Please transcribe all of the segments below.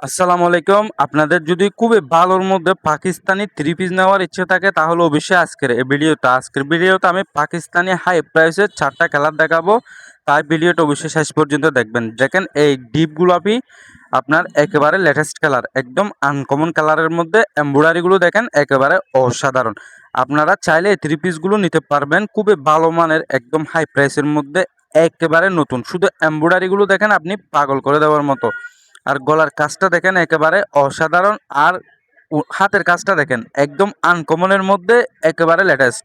আসসালামু আলাইকুম। আপনাদের যদি খুবই ভালোর মধ্যে পাকিস্তানি থ্রি পিস নেওয়ার ইচ্ছে থাকে তাহলে অবশ্যই আজকের ভিডিওতে আমি পাকিস্তানি হাই প্রাইসের 4টা কালার দেখাবো। তাই ভিডিওটা অবশ্যই শেষ পর্যন্ত দেখবেন। দেখেন এই ডিপ গোলাপি আপনার একেবারে লেটেস্ট কালার, একদম আনকমন কালারের মধ্যে এমব্রয়ডারিগুলো দেখেন একেবারে অসাধারণ। আপনারা চাইলে এই থ্রি পিসগুলো নিতে পারবেন খুবই ভালো মানের, একদম হাই প্রাইসের মধ্যে, একেবারে নতুন। শুধু এমব্রয়ডারিগুলো দেখেন আপনি পাগল করে দেওয়ার মতো। আর গলার কাজটা দেখেন একেবারে অসাধারণ। আর হাতের কাজটা দেখেন একদম আনকমনের মধ্যে একেবারে লেটেস্ট।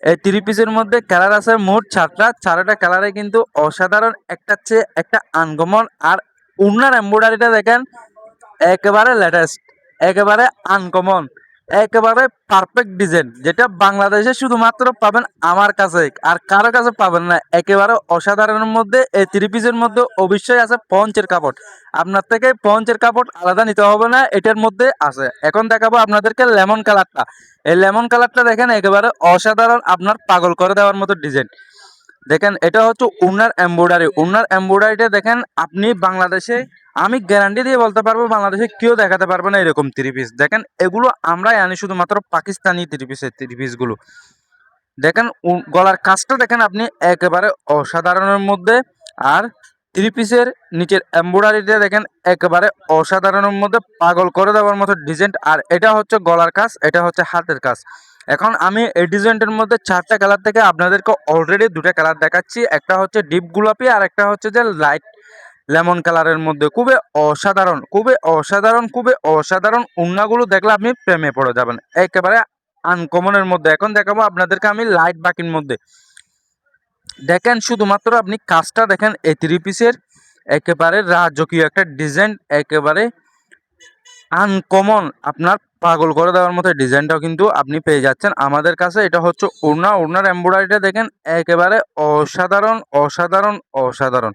এই থ্রি পিসের মধ্যে কালার আছে মোট 4টা। 4টা কালারে কিন্তু অসাধারণ, একটা চেয়ে একটা আনকমন। আর উনার এমব্রয়ডারিটা দেখেন একেবারে লেটেস্ট, একেবারে আনকমন, একেবারে পারফেক্ট ডিজাইন, যেটা বাংলাদেশে শুধুমাত্র পাবেন আমার কাছে, আর কারো কাছে পাবেন না। একেবারে অসাধারণের মধ্যে এই থ্রি পিসের মধ্যে অবশ্যই আছে পঞ্চের কাপড়। আপনার থেকে পঞ্চের কাপড় আলাদা নিতে হবে না, এটার মধ্যে আছে। এখন দেখাবো আপনাদেরকে লেমন কালারটা। এই লেমন কালারটা দেখেন একেবারে অসাধারণ, আপনার পাগল করে দেওয়ার মতো ডিজাইন। দেখেন এটা হচ্ছে ওনার এমব্রয়ডারি। ওনার এমব্রয়ডারিটা দেখেন আপনি বাংলাদেশে, আমি গ্যারান্টি দিয়ে বলতে পারবো, বাংলাদেশে কেউ দেখাতে পারবে না এরকম থ্রি পিস। দেখেন এগুলো আমরাই আনি, শুধুমাত্র পাকিস্তানি থ্রি পিসগুলো। দেখেন গলার কাজটা দেখেন আপনি একেবারে অসাধারণের মধ্যে। আর থ্রি পিসের নিচের এমব্রয়ডারিটা দেখেন একেবারে অসাধারণের মধ্যে, পাগল করে দেওয়ার মতো ডিজাইন। আর এটা হচ্ছে গলার কাজ, এটা হচ্ছে হাতের কাজ। এখন আমি এই ডিজাইনটার মধ্যে 4টা কালার থেকে আপনাদেরকে অলরেডি 2টা কালার দেখাচ্ছি। একটা হচ্ছে ডিপ গোলাপি আর একটা হচ্ছে যে লাইট লেমন কালারের মধ্যে। খুবই অসাধারণ, খুবই অসাধারণ, খুবই অসাধারণ। ওড়নাগুলো দেখলে আপনি প্রেমে পড়ে যাবেন, একেবারে আনকমনের মধ্যে। এখন দেখাবো আপনাদেরকে আমি লাইট বাকির মধ্যে। দেখেন শুধুমাত্র আপনি কাজটা দেখেন এই থ্রি পিসের, একেবারে রাজকীয় একটা ডিজাইন, একেবারে আনকমন, আপনার পাগল করে দেওয়ার মতো ডিজাইনটাও কিন্তু আপনি পেয়ে যাচ্ছেন আমাদের কাছে। এটা হচ্ছে ওড়নার এমব্রয়ডারিটা দেখেন একেবারে অসাধারণ, অসাধারণ, অসাধারণ।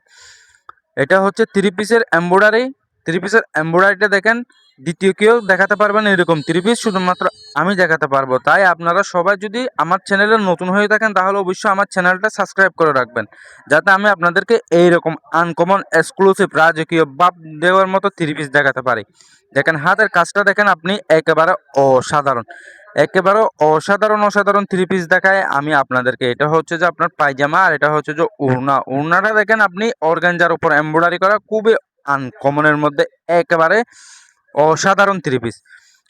এটা হচ্ছে থ্রি পিসের এমব্রয়ডারি। থ্রি পিসের এমব্রয়ডারিটা দেখেন দ্বিতীয় কেউ দেখাতে পারবে না এরকম থ্রি পিস, শুধুমাত্র আমি দেখাতে পারবো। তাই আপনারা সবাই যদি আমার চ্যানেলে নতুন হয়ে থাকেন তাহলে অবশ্যই আমার চ্যানেলটা সাবস্ক্রাইব করে রাখবেন, যাতে আমি আপনাদেরকে এইরকম আনকমন এক্সক্লুসিভ রাজকীয় বাপ দেওয়ার মতো থ্রি পিস দেখাতে পারি। দেখেন হাতের কাজটা দেখেন আপনি একেবারে অসাধারণ, একেবারে অসাধারণ, অসাধারণ থ্রি পিস দেখায় আমি আপনাদেরকে। এটা হচ্ছে যে আপনার পায়জামা, আর এটা হচ্ছে যে ওড়নাটা দেখেন আপনি অর্গানজার উপর এমব্রয়ডারি করা, খুবই আনকমনের মধ্যে, একেবারে অসাধারণ থ্রি পিস।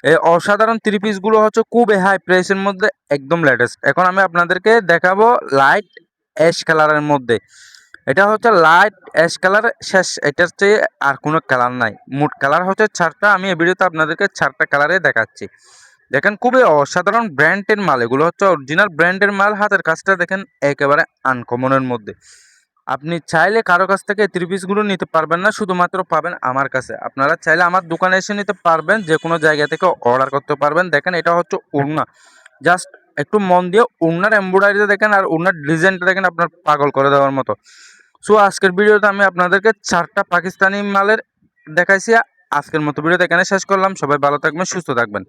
এই অসাধারণ থ্রি পিসগুলো হচ্ছে খুবই হাই প্রাইসের মধ্যে, একদম লেটেস্ট। এখন আমি আপনাদেরকে দেখাবো লাইট অ্যাশ কালারের মধ্যে। এটা হচ্ছে লাইট অ্যাশ কালার শেষ, এটার চেয়ে আর কোনো কালার নাই। মোট কালার হচ্ছে 4টা। আমি এই ভিডিওতে আপনাদেরকে 4টা কালারে দেখাচ্ছি। দেখেন খুবই অসাধারণ ব্র্যান্ডের মাল, এগুলো হচ্ছে অরিজিনাল ব্র্যান্ডের মাল। হাতের কাজটা দেখেন একেবারে আনকমনের মধ্যে। আপনি চাইলে কারো কাছ থেকে থ্রি পিসগুলো নিতে পারবেন না, শুধুমাত্র পাবেন আমার কাছে। আপনারা চাইলে আমার দোকানে এসে নিতে পারবেন, যে কোনো জায়গা থেকে অর্ডার করতে পারবেন। দেখেন এটা হচ্ছে ওড়না, জাস্ট একটু মন দিয়ে ওড়নার এমব্রয়ডারিটা দেখেন আর ওড়নার ডিজাইনটা দেখেন, আপনার পাগল করে দেওয়ার মতো। সো আজকের ভিডিওতে আমি আপনাদেরকে 4টা পাকিস্তানি মালের দেখাইছি। আজকের মতো ভিডিওটা এখানে শেষ করলাম। সবাই ভালো থাকবেন, সুস্থ থাকবেন।